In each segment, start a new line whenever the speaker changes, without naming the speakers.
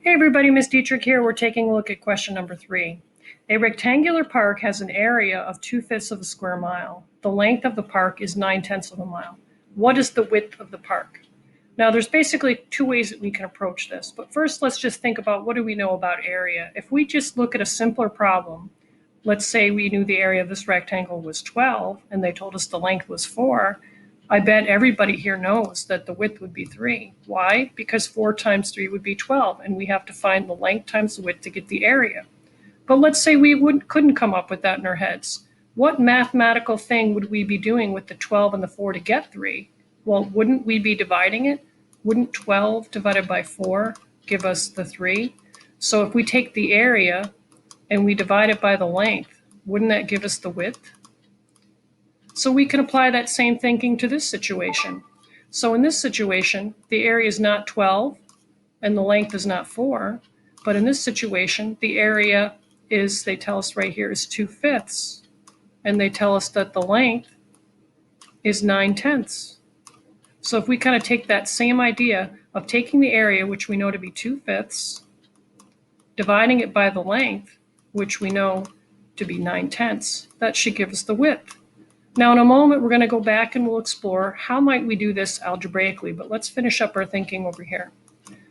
Hey everybody, Ms. Dietrich here. We're taking a look at question number 3. A rectangular park has an area of 2/5 of a square mile. The length of the park is 9/10 of a mile. What is the width of the park? Now there's basically two ways that we can approach this, but first let's just think about what do we know about area. If we just look at a simpler problem, let's say we knew the area of this rectangle was 12 and they told us the length was 4, I bet everybody here knows that the width would be 3. Why? Because 4 times 3 would be 12, and we have to find the length times the width to get the area. But let's say we couldn't come up with that in our heads. What mathematical thing would we be doing with the 12 and the 4 to get 3? Well, wouldn't we be dividing it? Wouldn't 12 divided by 4 give us the 3? So if we take the area and we divide it by the length, wouldn't that give us the width? So we can apply that same thinking to this situation. So in this situation, the area is not 12 and the length is not 4, but in this situation, the area is, they tell us right here, is 2/5, and they tell us that the length is 9/10. So if we kind of take that same idea of taking the area, which we know to be 2/5, dividing it by the length, which we know to be 9/10, that should give us the width. Now in a moment, we're going to go back and we'll explore how might we do this algebraically, but let's finish up our thinking over here.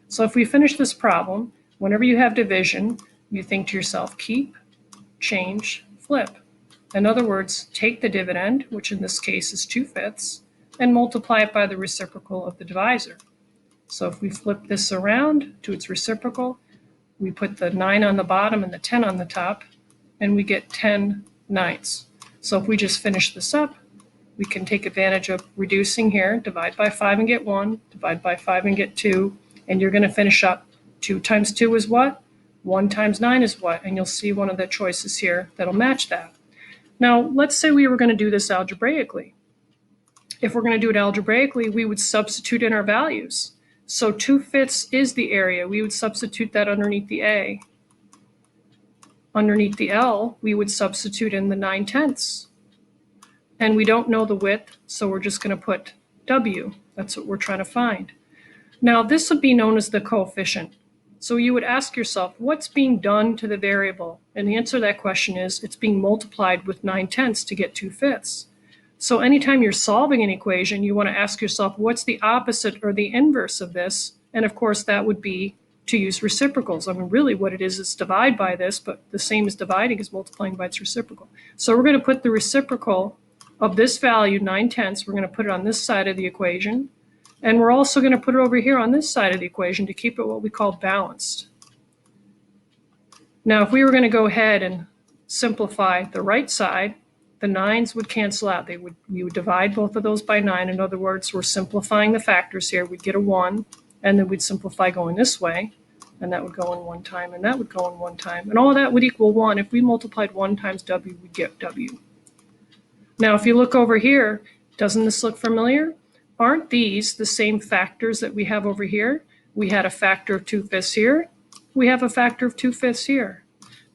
So if we finish this problem, whenever you have division, you think to yourself, keep, change, flip. In other words, take the dividend, which in this case is 2/5, and multiply it by the reciprocal of the divisor. So if we flip this around to its reciprocal, we put the 9 on the bottom and the 10 on the top, and we get 10/9. So if we just finish this up, we can take advantage of reducing here, divide by 5 and get 1, divide by 5 and get 2, and you're going to finish up. 2 times 2 is what? 1 times 9 is what? And you'll see one of the choices here that'll match that. Now, let's say we were going to do this algebraically. If we're going to do it algebraically, we would substitute in our values. So 2/5 is the area. We would substitute that underneath the A. Underneath the L, we would substitute in the 9/10. And we don't know the width, so we're just going to put W. That's what we're trying to find. Now, this would be known as the coefficient. So you would ask yourself, what's being done to the variable? And the answer to that question is, it's being multiplied with 9/10 to get 2/5. So anytime you're solving an equation, you want to ask yourself, what's the opposite or the inverse of this? And of course, that would be to use reciprocals. I mean, really what it is divide by this, but the same as dividing is multiplying by its reciprocal. So we're going to put the reciprocal of this value, 9/10, we're going to put it on this side of the equation. And we're also going to put it over here on this side of the equation to keep it what we call balanced. Now, if we were going to go ahead and simplify the right side, the 9s would cancel out. We would divide both of those by 9. In other words, we're simplifying the factors here. We'd get a 1. And then we'd simplify going this way, and that would go in 1 time, and that would go in 1 time. And all of that would equal 1. If we multiplied 1 times W, we'd get W. Now, if you look over here, doesn't this look familiar? Aren't these the same factors that we have over here? We had a factor of 2/5 here. We have a factor of 2/5 here.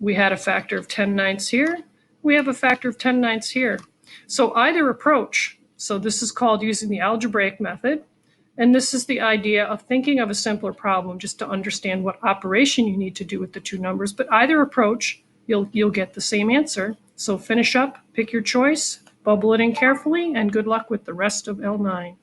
We had a factor of 10/9 here. We have a factor of 10/9 here. So either approach, so this is called using the algebraic method, and this is the idea of thinking of a simpler problem just to understand what operation you need to do with the two numbers. But either approach, you'll get the same answer. So finish up, pick your choice, bubble it in carefully, and good luck with the rest of L9.